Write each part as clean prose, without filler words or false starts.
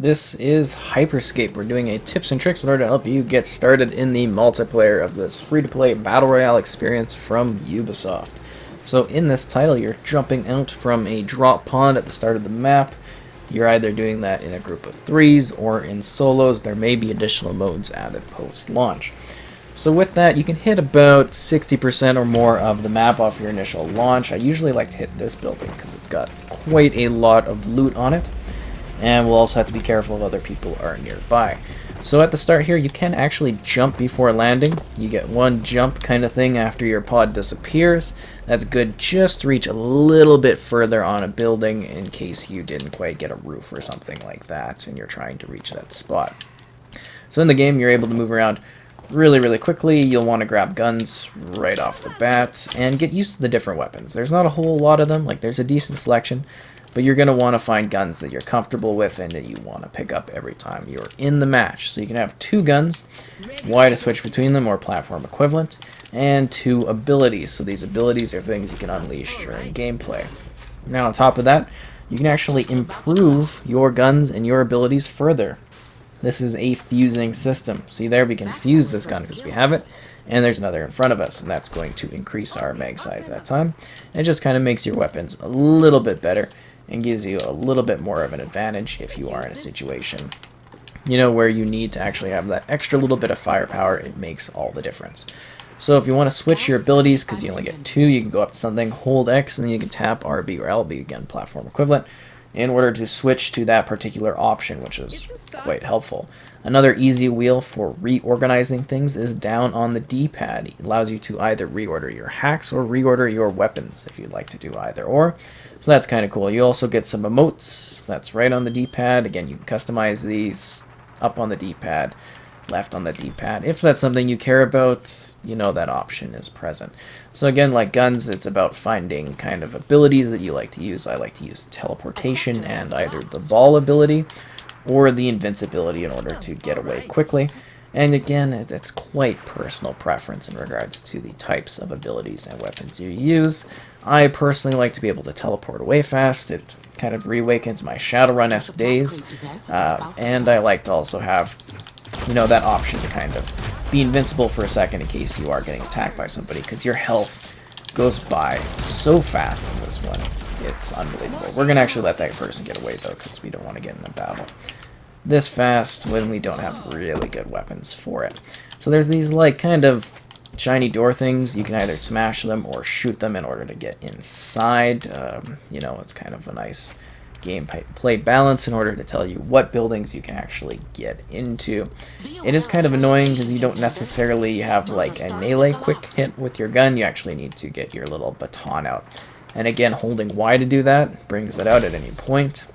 This is Hyper Scape. We're doing a tips and tricks in order to help you get started in the multiplayer of this free-to-play battle royale experience from Ubisoft. So in this title, you're jumping out from a drop pond at the start of the map. You're either doing that in a group of threes or in solos. There may be additional modes added post-launch. So with that, you can hit about 60% or more of the map off your initial launch. I usually like to hit this building because it's got quite a lot of loot on it. And we'll also have to be careful if other people are nearby. So at the start here, you can actually jump before landing. You get one jump kind of thing after your pod disappears. That's good just to reach a little bit further on a building in case you didn't quite get a roof or something like that and you're trying to reach that spot. So in the game, you're able to move around really quickly. You'll want to grab guns right off the bat and get used to the different weapons. There's not a whole lot of them, like there's a decent selection, but you're going to want to find guns that you're comfortable with and that you want to pick up every time you're in the match. So you can have two guns, Y to switch between them or platform equivalent, and two abilities. So these abilities are things you can unleash during gameplay. Now on top of that, you can actually improve your guns and your abilities further. This is a fusing system. See there, we can fuse this gun because we have it, and there's another in front of us, and that's going to increase our mag size that time. And it just kind of makes your weapons a little bit better and gives you a little bit more of an advantage if you are in a situation, you know, where you need to actually have that extra little bit of firepower. It makes all the difference. So if you want to switch your abilities, because you only get two, you can go up to something, hold X, and then you can tap RB or LB, again, platform equivalent, in order to switch to that particular option, which is quite helpful. Another easy wheel for reorganizing things is down on the D-pad. It allows you to either reorder your hacks or reorder your weapons if you'd like to do either or. So that's kind of cool. You also get some emotes. That's right on the D-pad. Again, you can customize these up on the D-pad, left on the D-pad. If that's something you care about, you know that option is present. So again, like guns, it's about finding kind of abilities that you like to use. I like to use teleportation and either the ball ability or the invincibility in order to get away quickly. And again, it's quite personal preference in regards to the types of abilities and weapons you use. I personally like to be able to teleport away fast. It kind of reawakens my Shadowrun-esque days. And I like to also have, you know, that option to kind of be invincible for a second in case you are getting attacked by somebody, because your health goes by so fast in this one. It's unbelievable. We're going to actually let that person get away, though, because we don't want to get in a battle this fast when we don't have really good weapons for it. So there's these, like, kind of shiny door things. You can either smash them or shoot them in order to get inside. You know, it's kind of a nice gameplay balance in order to tell you what buildings you can actually get into. It is kind of annoying because you don't necessarily have, like, a melee quick hit with your gun. You actually need to get your little baton out. And again, holding Y to do that brings it out at any point.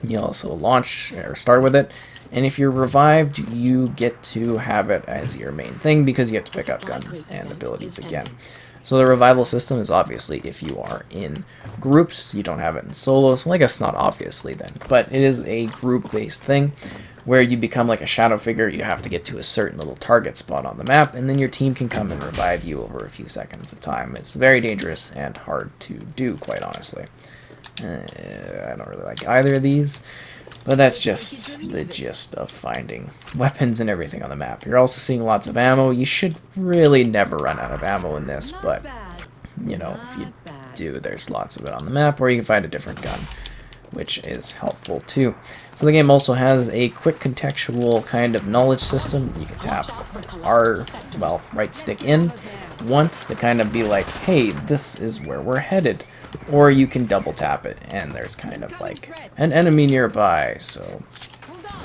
You also launch or start with it. And if you're revived, you get to have it as your main thing because you have to pick up guns and abilities again. So the revival system is obviously if you are in groups. You don't have it in solos. Well, I guess not obviously then. But it is a group-based thing where you become like a shadow figure. You have to get to a certain little target spot on the map, and then your team can come and revive you over a few seconds of time. It's very dangerous and hard to do, quite honestly. I don't really like either of these, but that's just the gist of finding weapons and everything on the map. You're also seeing lots of ammo. You should really never run out of ammo in this, but, you know, if you do, there's lots of it on the map, or you can find a different gun, which is helpful too. So the game also has a quick contextual kind of knowledge system. You can tap right stick in once to kind of be like, hey, this is where we're headed. Or you can double tap it and there's kind of like an enemy nearby, so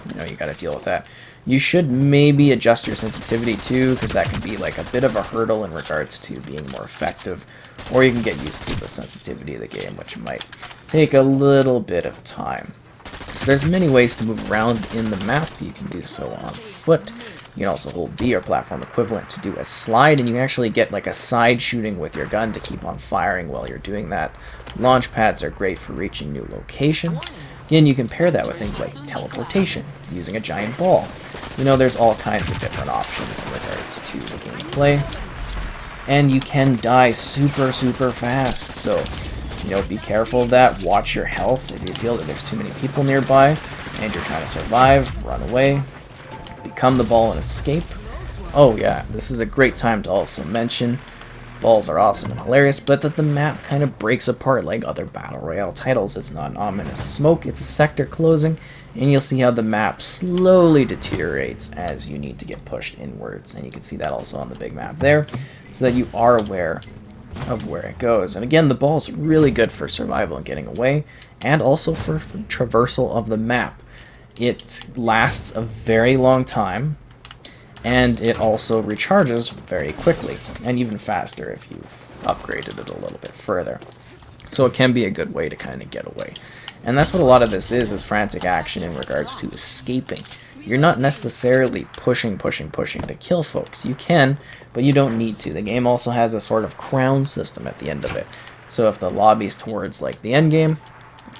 you know you gotta deal with that. You should maybe adjust your sensitivity too, because that can be like a bit of a hurdle in regards to being more effective, or you can get used to the sensitivity of the game, which might take a little bit of time. So there's many ways to move around in the map. You can do so on foot. You can also hold B or platform equivalent to do a slide, and you can actually get like a side shooting with your gun to keep on firing while you're doing that. Launch pads are great for reaching new locations. Again, you can pair that with things like teleportation, using a giant ball. You know, there's all kinds of different options in regards to the gameplay. And you can die super fast, so, you know, be careful of that. Watch your health if you feel that there's too many people nearby. and you're trying to survive, run away, become the ball and escape. Oh yeah, this is a great time to also mention balls are awesome and hilarious, but that the map kind of breaks apart like other Battle Royale titles. It's not an ominous smoke, it's a sector closing, and you'll see how the map slowly deteriorates as you need to get pushed inwards. And you can see that also on the big map there, so that you are aware of where it goes. And again, the ball is really good for survival and getting away, and also for traversal of the map. It lasts a very long time, and it also recharges very quickly, and even faster if you've upgraded it a little bit further. So it can be a good way to kind of get away. And that's what a lot of this is frantic action in regards to escaping. You're not necessarily pushing to kill folks. You can, but you don't need to. The game also has a sort of crown system at the end of it. So if the lobby's towards like the end game,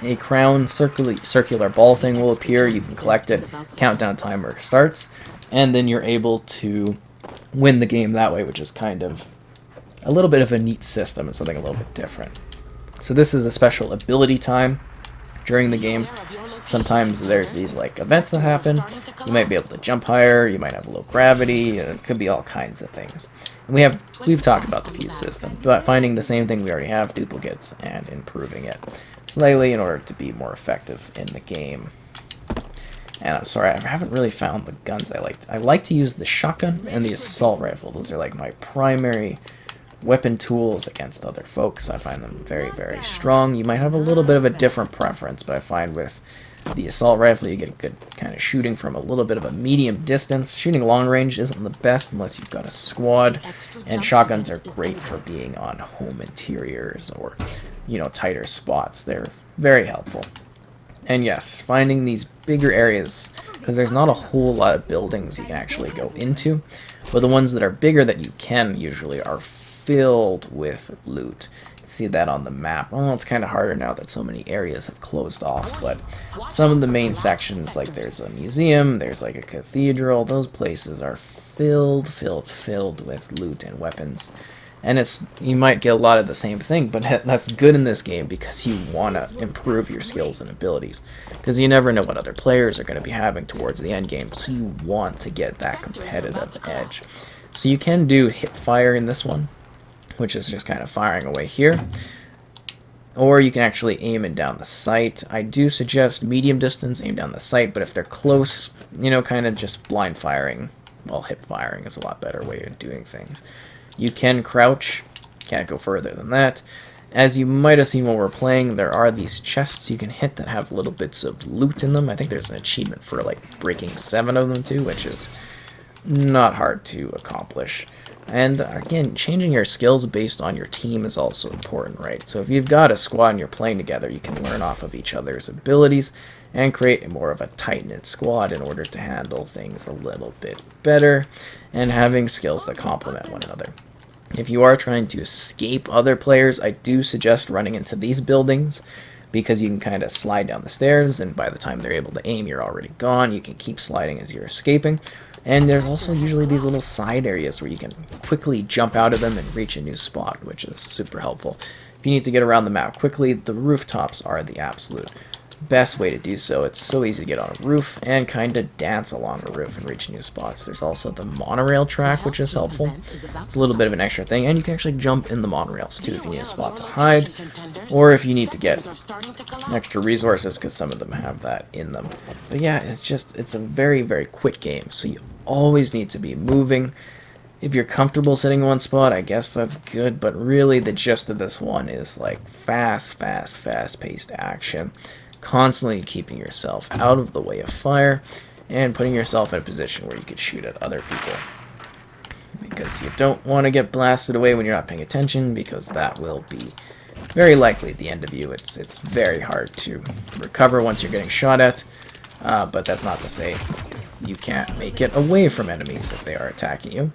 a crown circular ball thing will appear. You can collect it, countdown timer starts, and then you're able to win the game that way, which is kind of a little bit of a neat system and something a little bit different. So this is a special ability time during the game. Sometimes there's these like events that happen. You might be able to jump higher, you might have low gravity, and it could be all kinds of things. And we've talked about the fuse system, but finding the same thing we already have, duplicates, and improving it slightly in order to be more effective in the game. And I'm sorry, I haven't really found the guns I like. I like to use the shotgun and the assault rifle. Those are like my primary weapon tools against other folks. I find them very, very strong. You might have a little bit of a different preference, but I find with the assault rifle you get good kind of shooting from a little bit of a medium distance. Shooting long range isn't the best unless you've got a squad, and shotguns are great for being on home interiors or, you know, tighter spots. They're very helpful. And yes, finding these bigger areas, because there's not a whole lot of buildings you can actually go into, but the ones that are bigger that you can usually are filled with loot. See that on the map. Oh, it's kind of harder now that so many areas have closed off, but some of the main sections, like there's a museum, there's like a cathedral, those places are filled with loot and weapons. And you might get a lot of the same thing, but that's good in this game because you want to improve your skills and abilities. Because you never know what other players are going to be having towards the end game, so you want to get that competitive edge. So you can do hip fire in this one, which is just kind of firing away here. Or you can actually aim it down the sight. I do suggest medium distance, aim down the sight, but if they're close, you know, kind of just blind firing. Well, hip firing is a lot better way of doing things. You can crouch, can't go further than that. As you might have seen while we're playing, there are these chests you can hit that have little bits of loot in them. I think there's an achievement for like breaking 7 of them too, which is not hard to accomplish. And again, changing your skills based on your team is also important, right? So if you've got a squad and you're playing together, you can learn off of each other's abilities and create more of a tight-knit squad in order to handle things a little bit better and having skills that complement one another. If you are trying to escape other players, I do suggest running into these buildings because you can kind of slide down the stairs, and by the time they're able to aim, you're already gone. You can keep sliding as you're escaping. And there's also usually these little side areas where you can quickly jump out of them and reach a new spot, which is super helpful. If you need to get around the map quickly, the rooftops are the absolute best way to do so. It's so easy to get on a roof and kind of dance along a roof and reach new spots. There's also the monorail track, which is helpful. It's a little bit of an extra thing, and you can actually jump in the monorails too if you need a spot to hide, or if you need to get extra resources, because some of them have that in them. But yeah, it's a very, very quick game, so you always need to be moving. If you're comfortable sitting in one spot, I guess that's good, but really the gist of this one is like fast-paced action. Constantly keeping yourself out of the way of fire and putting yourself in a position where you could shoot at other people, because you don't want to get blasted away when you're not paying attention, because that will be very likely the end of you. It's very hard to recover once you're getting shot at, but that's not to say you can't make it away from enemies if they are attacking you.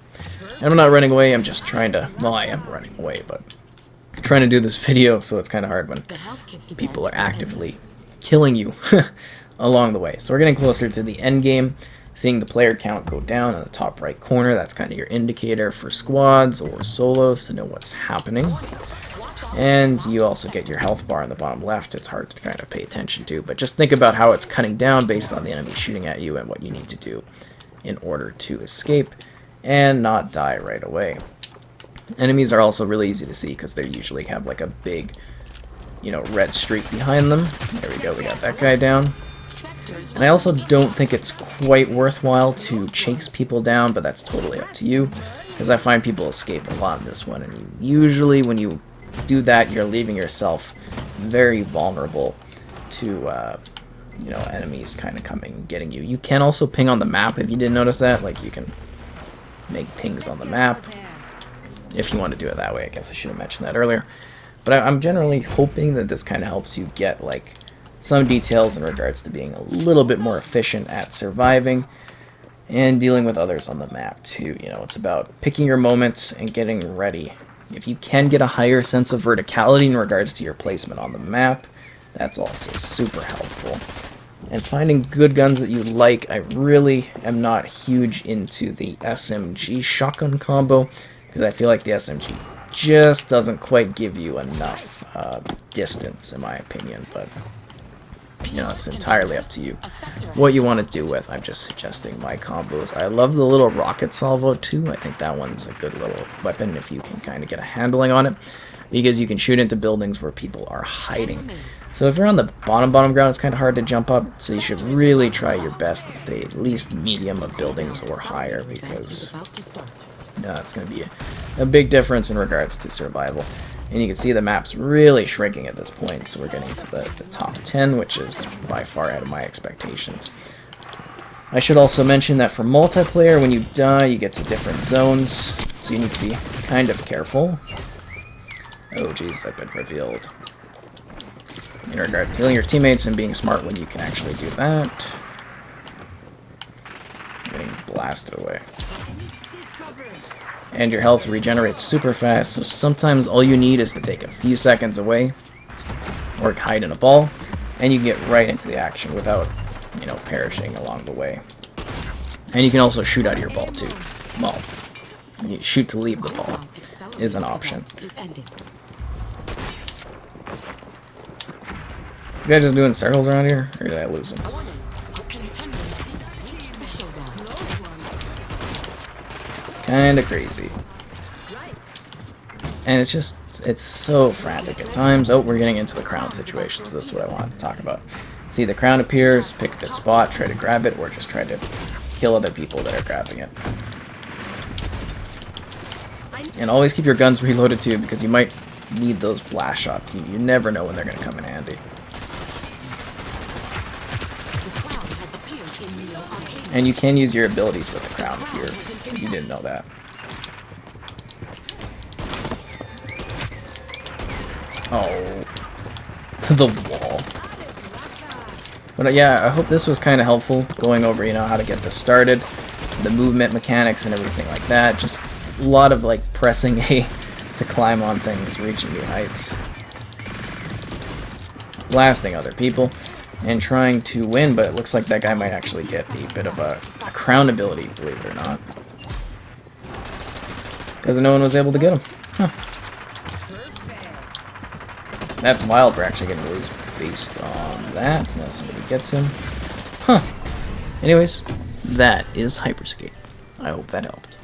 And I'm not running away, I'm just trying to, well, I am running away, but I'm trying to do this video, so it's kind of hard when people are actively killing you along the way. So we're getting closer to the end game, seeing the player count go down in the top right corner. That's kind of your indicator for squads or solos to know what's happening. And you also get your health bar in the bottom left. It's hard to kind of pay attention to, but just think about how it's cutting down based on the enemy shooting at you and what you need to do in order to escape and not die right away. Enemies are also really easy to see because they usually have like a big, you know, red streak behind them. There we go, we got that guy down. And I also don't think it's quite worthwhile to chase people down, but that's totally up to you, because I find people escape a lot in this one, and usually when you do that, you're leaving yourself very vulnerable to you know, enemies kind of coming and getting you. You can also ping on the map if you didn't notice that. Like, you can make pings on the map if you want to do it that way. I guess I should have mentioned that earlier. But I'm generally hoping that this kind of helps you get like some details in regards to being a little bit more efficient at surviving and dealing with others on the map too. You know, it's about picking your moments and getting ready. If you can get a higher sense of verticality in regards to your placement on the map, that's also super helpful. And finding good guns that you like. I really am not huge into the SMG shotgun combo, because I feel like the SMG just doesn't quite give you enough distance, in my opinion. But you know, it's entirely up to you what you want to do with. I'm just suggesting my combos. I love the little rocket salvo too. I think that one's a good little weapon if you can kind of get a handling on it, because you can shoot into buildings where people are hiding. So if you're on the bottom ground, it's kind of hard to jump up, so you should really try your best to stay at least medium of buildings or higher, because it's going to be a big difference in regards to survival. And you can see the map's really shrinking at this point, so we're getting to the top 10, which is by far out of my expectations. I should also mention that for multiplayer, when you die, you get to different zones, so you need to be kind of careful. Oh jeez, I've been revealed. In regards to healing your teammates and being smart when you can actually do that. Getting blasted away. And your health regenerates super fast, so sometimes all you need is to take a few seconds away or hide in a ball, and you get right into the action without, you know, perishing along the way. And you can also shoot out of your ball too. Well, you shoot to leave the ball is an option. This guy just doing circles around here, or did I lose him? Kinda crazy. And it's so frantic at times. Oh, we're getting into the crown situation, so this is what I wanted to talk about. See, the crown appears, pick a good spot, try to grab it, or just try to kill other people that are grabbing it. And always keep your guns reloaded too, because you might need those blast shots. You never know when they're going to come in handy. And you can use your abilities with the crown if you didn't know that. Oh, the wall. But yeah, I hope this was kind of helpful, going over, you know, how to get this started, the movement mechanics and everything like that. Just a lot of like pressing A to climb on things, reaching new heights, blasting other people, and trying to win. But it looks like that guy might actually get a bit of a crown ability, believe it or not, because no one was able to get him. Huh. That's wild. We're actually going to lose based on that. Now somebody gets him. Huh. Anyways, that is Hyper Scape. I hope that helped.